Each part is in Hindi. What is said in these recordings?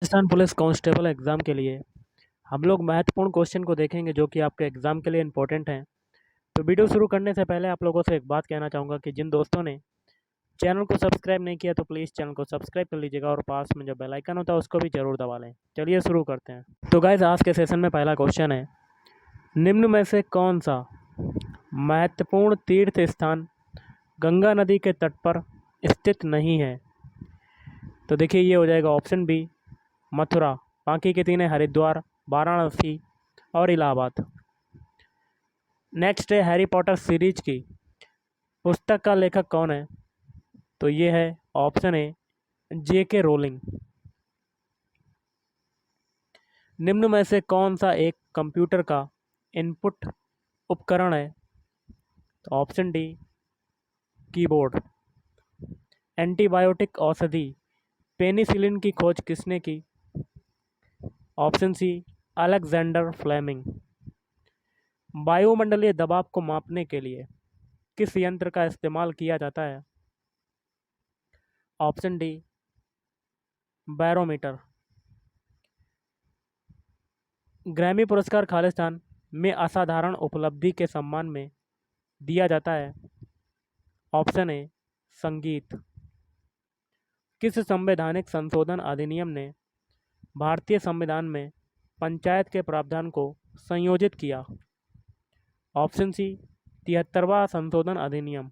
राजस्थान पुलिस कांस्टेबल एग्ज़ाम के लिए हम लोग महत्वपूर्ण क्वेश्चन को देखेंगे जो कि आपके एग्ज़ाम के लिए इम्पोर्टेंट हैं। तो वीडियो शुरू करने से पहले आप लोगों से एक बात कहना चाहूँगा कि जिन दोस्तों ने चैनल को सब्सक्राइब नहीं किया तो प्लीज़ चैनल को सब्सक्राइब कर लीजिएगा और पास में जो बेल आइकन होता है उसको भी ज़रूर दबा लें। चलिए शुरू करते हैं। तो गाइस आज के सेशन में पहला क्वेश्चन है, निम्न में से कौन सा महत्वपूर्ण तीर्थ स्थान गंगा नदी के तट पर स्थित नहीं है? तो देखिए ये हो जाएगा ऑप्शन बी मथुरा, बाकी के तीन है हरिद्वार, वाराणसी और इलाहाबाद। नेक्स्ट है हैरी पॉटर सीरीज की पुस्तक का लेखक कौन है? तो ये है ऑप्शन ए J.K. रोलिंग। निम्न में से कौन सा एक कंप्यूटर का इनपुट उपकरण है? तो ऑप्शन डी कीबोर्ड। एंटीबायोटिक औषधि पेनिसिलिन की खोज किसने की? Option C Alexander Fleming. वायुमंडलीय दबाव को मापने के लिए किस यंत्र का इस्तेमाल किया जाता है? Option D barometer. ग्रैमी पुरस्कार खालिस्तान में असाधारण उपलब्धि के सम्मान में दिया जाता है? ऑप्शन ए संगीत। किस संवैधानिक संशोधन अधिनियम ने भारतीय संविधान में पंचायत के प्रावधान को संयोजित किया? ऑप्शन सी 73वां संशोधन अधिनियम।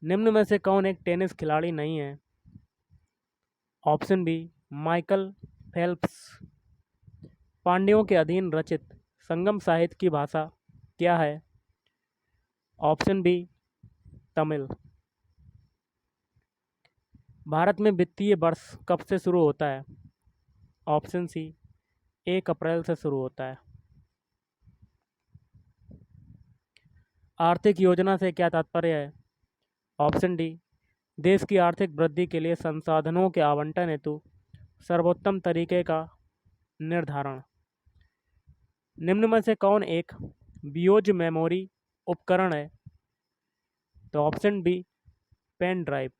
निम्न में से कौन एक टेनिस खिलाड़ी नहीं है? Option B Michael Phelps. पांड्यों के अधीन रचित संगम साहित्य की भाषा क्या है? Option B Tamil. भारत में वित्तीय वर्ष कब से शुरू होता है? ऑप्शन सी 1 अप्रैल से शुरू होता है। आर्थिक योजना से क्या तात्पर्य है? ऑप्शन डी देश की आर्थिक वृद्धि के लिए संसाधनों के आवंटन हेतु सर्वोत्तम तरीके का निर्धारण। निम्न में से कौन एक बियोज मेमोरी उपकरण है? तो ऑप्शन बी पेन ड्राइव।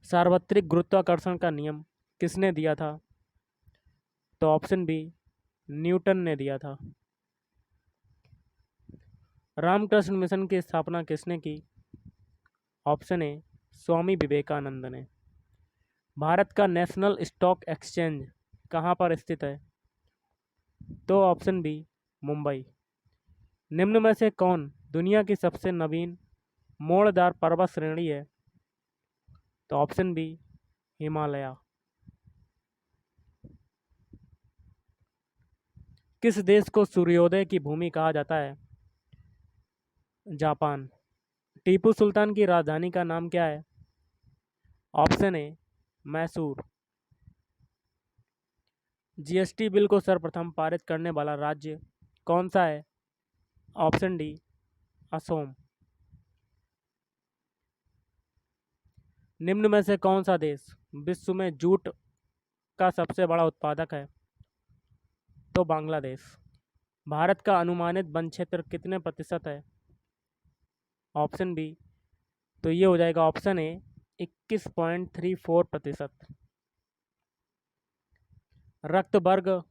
सार्वत्रिक गुरुत्वाकर्षण का नियम किसने दिया था? तो ऑप्शन बी न्यूटन ने दिया था। रामकृष्ण मिशन की स्थापना किसने की? ऑप्शन ए स्वामी विवेकानंद ने। भारत का नेशनल स्टॉक एक्सचेंज कहाँ पर स्थित है? तो ऑप्शन बी मुंबई। निम्न में से कौन दुनिया की सबसे नवीन मोड़दार पर्वत श्रेणी है? तो ऑप्शन बी हिमालय। किस देश को सूर्योदय की भूमि कहा जाता है? जापान। टीपू सुल्तान की राजधानी का नाम क्या है? Option A Mysore. GST bill को सर्वप्रथम पारित करने वाला राज्य कौन सा है? Option D Asom. निम्न में से कौन सा देश विश्व में जूट का सबसे बड़ा उत्पादक है? तो बांग्लादेश। भारत का अनुमानित वन क्षेत्र कितने प्रतिशत है? ऑप्शन बी तो ये हो जाएगा ऑप्शन ए 21.34%। रक्त वर्ग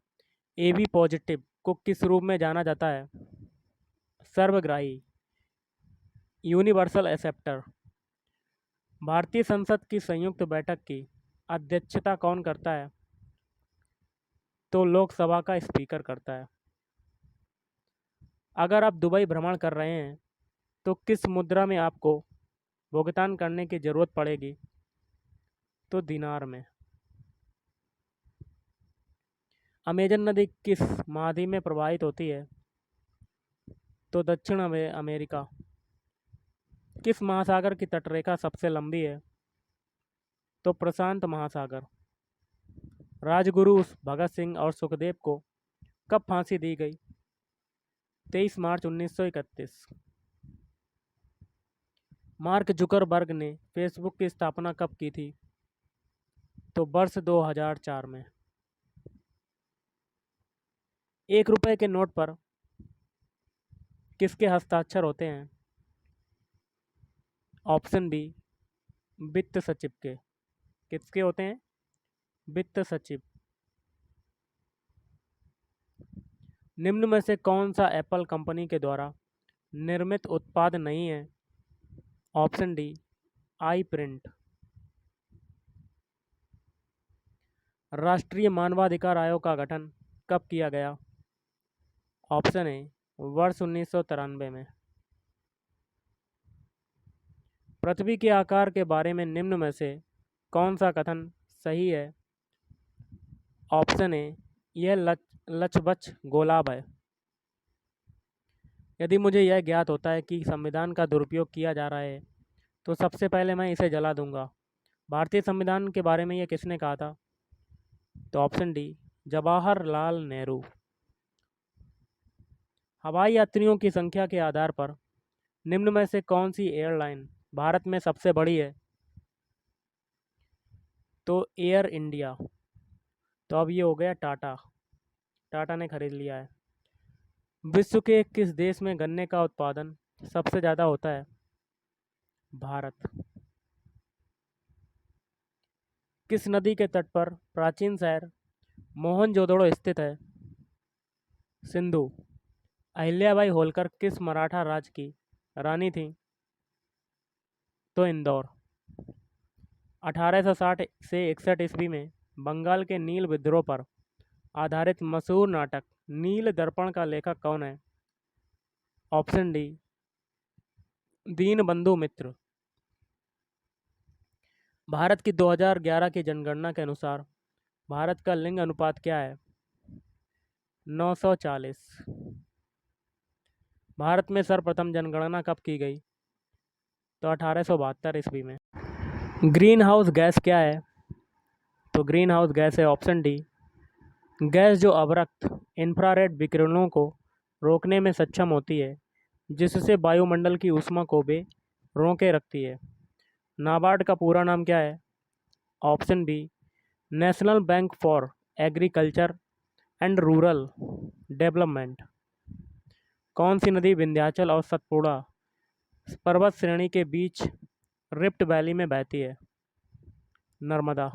AB पॉजिटिव को किस रूप में जाना जाता है? सर्वग्राही, यूनिवर्सल एक्सेप्टर। भारतीय संसद की संयुक्त बैठक की अध्यक्षता कौन करता है? तो लोकसभा का स्पीकर करता है। अगर आप दुबई भ्रमण कर रहे हैं तो किस मुद्रा में आपको भुगतान करने की ज़रूरत पड़ेगी? तो दिनार में। अमेजन नदी किस महाद्वीप में प्रवाहित होती है? तो दक्षिण अमेरिका। किस महासागर की तटरेखा सबसे लंबी है? तो प्रशांत महासागर। राजगुरु भगत सिंह और सुखदेव को कब फांसी दी गई? 23 मार्च 1931। मार्क जुकरबर्ग ने फेसबुक की स्थापना कब की थी? तो वर्ष 2004 में। 1 रुपए के नोट पर किसके हस्ताक्षर होते हैं? ऑप्शन बी वित्त सचिव के। किसके होते हैं? वित्त सचिव। निम्न में से कौन सा एप्पल कंपनी के द्वारा निर्मित उत्पाद नहीं है? ऑप्शन डी, आई प्रिंट। राष्ट्रीय मानवाधिकार आयोग का गठन कब किया गया? ऑप्शन ए, वर्ष 1993 में। पृथ्वी के आकार के बारे में निम्न में से कौन सा कथन सही है? ऑप्शन ए, यह लक्षबच्छ गोलाभ है। यदि मुझे यह ज्ञात होता है कि संविधान का दुरुपयोग किया जा रहा है तो सबसे पहले मैं इसे जला दूंगा। भारतीय संविधान के बारे में यह किसने कहा था? तो ऑप्शन डी, जवाहरलाल नेहरू। हवाई यात्रियों की संख्या के आधार पर निम्न में से कौन सी एयरलाइन भारत में सबसे बड़ी है? तो एयर इंडिया। तो अब ये हो गया टाटा। टाटा ने खरीद लिया है। विश्व के किस देश में गन्ने का उत्पादन सबसे ज़्यादा होता है? भारत। किस नदी के तट पर प्राचीन शहर मोहनजोदड़ो स्थित है? सिंधु। अहिल्याबाई होलकर किस मराठा राज की रानी थी? तो इंदौर। 1860 से 61 ईस्वी में बंगाल के नील विद्रोह पर आधारित मशहूर नाटक नील दर्पण का लेखक कौन है? ऑप्शन डी, दीनबंधु मित्र। भारत की 2011 की जनगणना के अनुसार भारत का लिंग अनुपात क्या है? 940। भारत में सर्वप्रथम जनगणना कब की गई? तो 1872 ईस्वी में। ग्रीन हाउस गैस क्या है? तो ग्रीन हाउस गैस है ऑप्शन डी, गैस जो अवरक्त इंफ्रारेड विकिरणों को रोकने में सक्षम होती है, जिससे वायुमंडल की ऊष्मा को भी रोके रखती है। नाबार्ड का पूरा नाम क्या है? Option B, national bank for agriculture and rural development. कौन सी नदी विंध्याचल और सतपुड़ा पर्वत श्रेणी के बीच रिफ्ट वैली में बहती है? नर्मदा।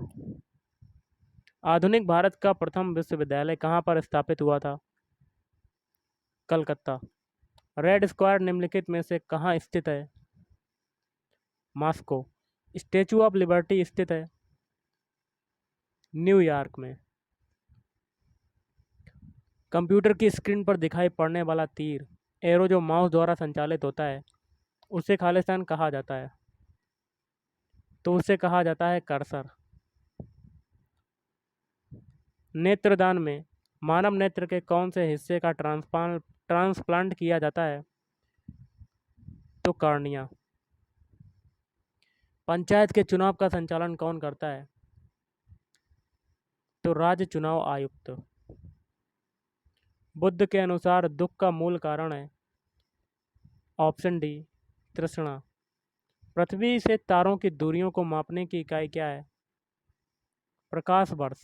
आधुनिक भारत का प्रथम विश्वविद्यालय कहाँ पर स्थापित हुआ था? कलकत्ता। रेड स्क्वायर निम्नलिखित में से कहाँ स्थित है? मॉस्को। स्टैचू ऑफ लिबर्टी स्थित है? न्यूयॉर्क में। कंप्यूटर की स्क्रीन पर दिखाई पड़ने वाला तीर एरो जो माउस द्वारा संचालित होता है उसे खालिस्तान कहा जाता है? तो उसे कहा जाता है कर्सर। नेत्रदान में मानव नेत्र के कौन से हिस्से का ट्रांसप्लांट किया जाता है? तो कार्निया। पंचायत के चुनाव का संचालन कौन करता है? तो राज्य चुनाव आयुक्त। बुद्ध के अनुसार दुख का मूल कारण है? ऑप्शन डी, तृष्णा। पृथ्वी से तारों की दूरियों को मापने की इकाई क्या है? प्रकाश वर्ष।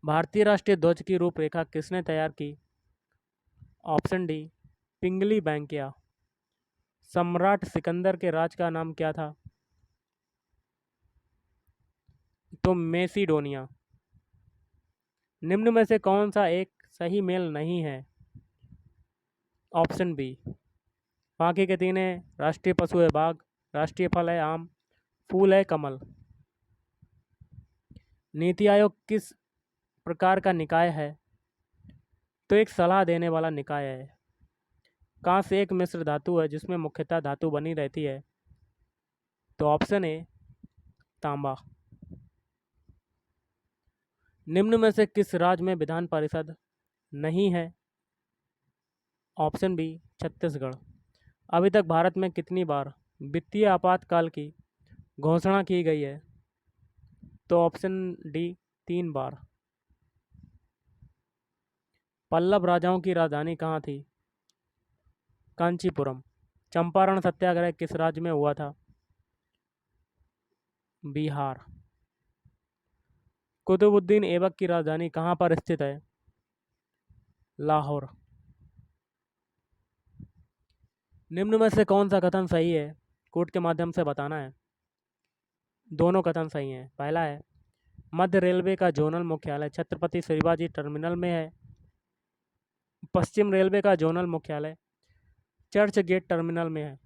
भारतीय राष्ट्रीय ध्वज की रूपरेखा किसने तैयार की? ऑप्शन डी, पिंगली बैंकिया। सम्राट सिकंदर के राज का नाम क्या था? तो मेसिडोनिया। निम्न में से कौन सा एक सही मेल नहीं है? ऑप्शन बी, बाकी के तीन है राष्ट्रीय पशु है बाघ, राष्ट्रीय फल है आम, फूल है कमल। नीति आयोग किस प्रकार का निकाय है? तो एक सलाह देने वाला निकाय है। कांस्य एक मिश्र धातु है जिसमें मुख्यतः धातु बनी रहती है? तो ऑप्शन ए, तांबा। निम्न में से किस राज्य में विधान परिषद नहीं है? Option B, Chhattisgarh. अभी तक भारत में कितनी बार वित्तीय आपातकाल की घोषणा की गई है? तो ऑप्शन डी, 3 बार। पल्लव राजाओं की राजधानी कहाँ थी? कांचीपुरम। चंपारण सत्याग्रह किस राज्य में हुआ था? बिहार। कुतुबुद्दीन ऐबक की राजधानी कहाँ पर स्थित है? लाहौर। निम्न में से कौन सा कथन सही है? कोर्ट के माध्यम से बताना है। दोनों कथन सही हैं। पहला है मध्य रेलवे का जोनल मुख्यालय छत्रपति शिवाजी टर्मिनल में है। पश्चिम रेलवे का जोनल मुख्यालय चर्च गेट टर्मिनल में है।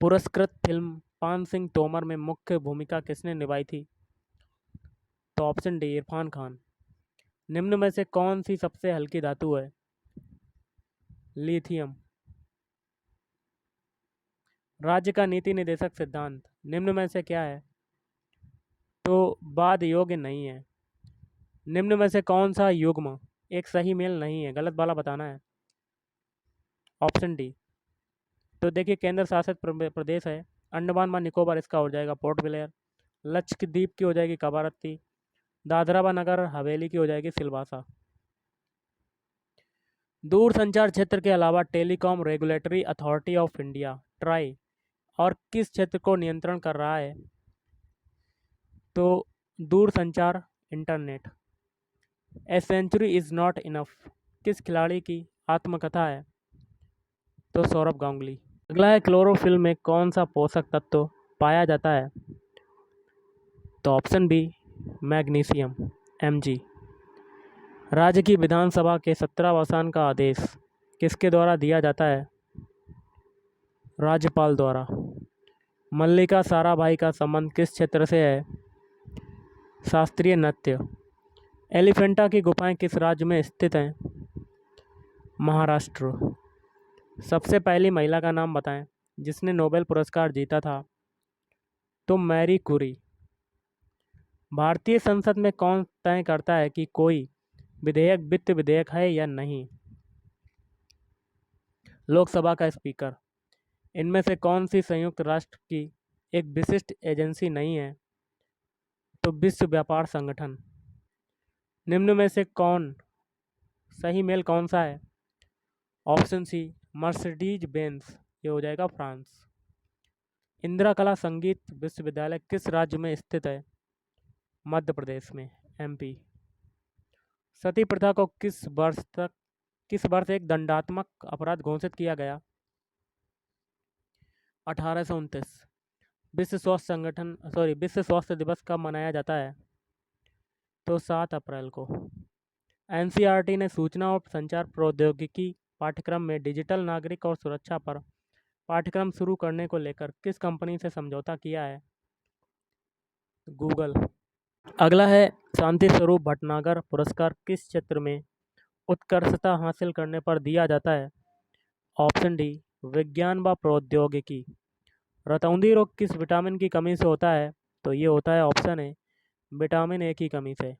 पुरस्कृत फिल्म पान सिंह तोमर में मुख्य भूमिका किसने निभाई थी? तो ऑप्शन डी इरफान खान। निम्न में से कौन सी सबसे हल्की धातु है? लिथियम। राज्य का नीति निदेशक सिद्धांत निम्न में से क्या है? तो बाद योग्य नहीं है। निम्न में से कौन सा युग्म एक सही मेल नहीं है? गलत वाला बताना है। Option D. तो देखिए केंद्र शासित प्रदेश है अंडमान व निकोबार, इसका हो जाएगा पोर्ट ब्लेयर। लक्षद्वीप की हो जाएगी कवारत्ती। दादरा व नगर हवेली की हो जाएगी सिलवासा। दूरसंचार क्षेत्र के अलावा telecom regulatory authority of India try और किस क्षेत्र को नियंत्रण कर रहा है? तो दूरसंचार internet. A century is not enough किस खिलाड़ी की आत्मकथा है? तो सौरभ गांगुली। अगला है क्लोरोफिल में कौन सा पोषक तत्व पाया जाता है? तो ऑप्शन बी मैग्नीशियम Mg। राज्य की विधानसभा के 17वां का आदेश किसके द्वारा दिया जाता है? राज्यपाल द्वारा। मल्लिका साराभाई का संबंध किस क्षेत्र से है? शास्त्रीय नृत्य। एलिफेंटा की गुफाएं किस राज्य में स्थित हैं? महाराष्ट्र। सबसे पहली महिला का नाम बताएं जिसने नोबेल पुरस्कार जीता था? तो मैरी कुरी। भारतीय संसद में कौन तय करता है कि कोई विधेयक वित्त विधेयक है या नहीं? लोकसभा का स्पीकर। इनमें से कौन सी संयुक्त राष्ट्र की एक विशिष्ट एजेंसी नहीं है? तो विश्व व्यापार संगठन। निम्न में से कौन सही मेल कौन सा है? ऑप्शन सी मर्सिडीज बेंज, ये हो जाएगा फ्रांस। इंदिरा कला संगीत विश्वविद्यालय किस राज्य में स्थित है? मध्य प्रदेश में MP। सती प्रथा को किस वर्ष एक दंडात्मक अपराध घोषित किया गया? 1829। विश्व स्वास्थ्य दिवस कब मनाया जाता है? तो 7 अप्रैल को। NCERT ने सूचना और संचार प्रौद्योगिकी पाठ्यक्रम में डिजिटल नागरिक और सुरक्षा पर पाठ्यक्रम शुरू करने को लेकर किस कंपनी से समझौता किया है? गूगल। अगला है शांति स्वरूप भटनागर पुरस्कार किस क्षेत्र में उत्कृष्टता हासिल करने पर दिया जाता है? ऑप्शन डी विज्ञान व प्रौद्योगिकी। रतौंधी रोग किस विटामिन की कमी से होता है? तो ये होता है ऑप्शन ए विटामिन ए की कमी से।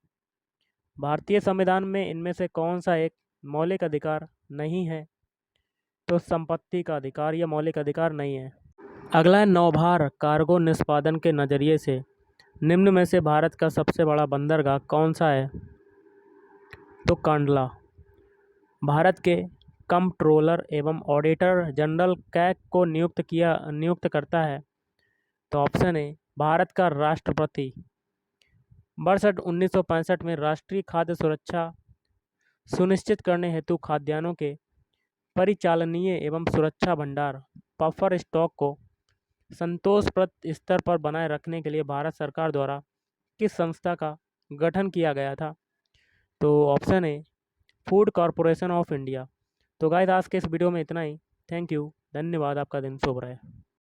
भारतीय संविधान में इनमें से कौन सा एक मौलिक अधिकार नहीं है? तो संपत्ति का अधिकार यह मौलिक अधिकार नहीं है। अगला है नौभार कार्गो निष्पादन के नज़रिए से निम्न में से भारत का सबसे बड़ा बंदरगाह कौन सा है? तो कांडला। भारत के कंप्ट्रोलर एवं ऑडिटर जनरल कैग को नियुक्त करता है? तो ऑप्शन ए भारत का राष्ट्रपति। वर्ष 1965 में राष्ट्रीय खाद्य सुरक्षा सुनिश्चित करने हेतु खाद्यान्नों के परिचालनीय एवं सुरक्षा भंडार बफर स्टॉक को संतोषप्रद स्तर पर बनाए रखने के लिए भारत सरकार द्वारा किस संस्था का गठन किया गया था? तो option A food corporation of India. तो गाइस आज के इस वीडियो में इतना ही। थैंक यू, धन्यवाद, आपका दिन शुभ रहे।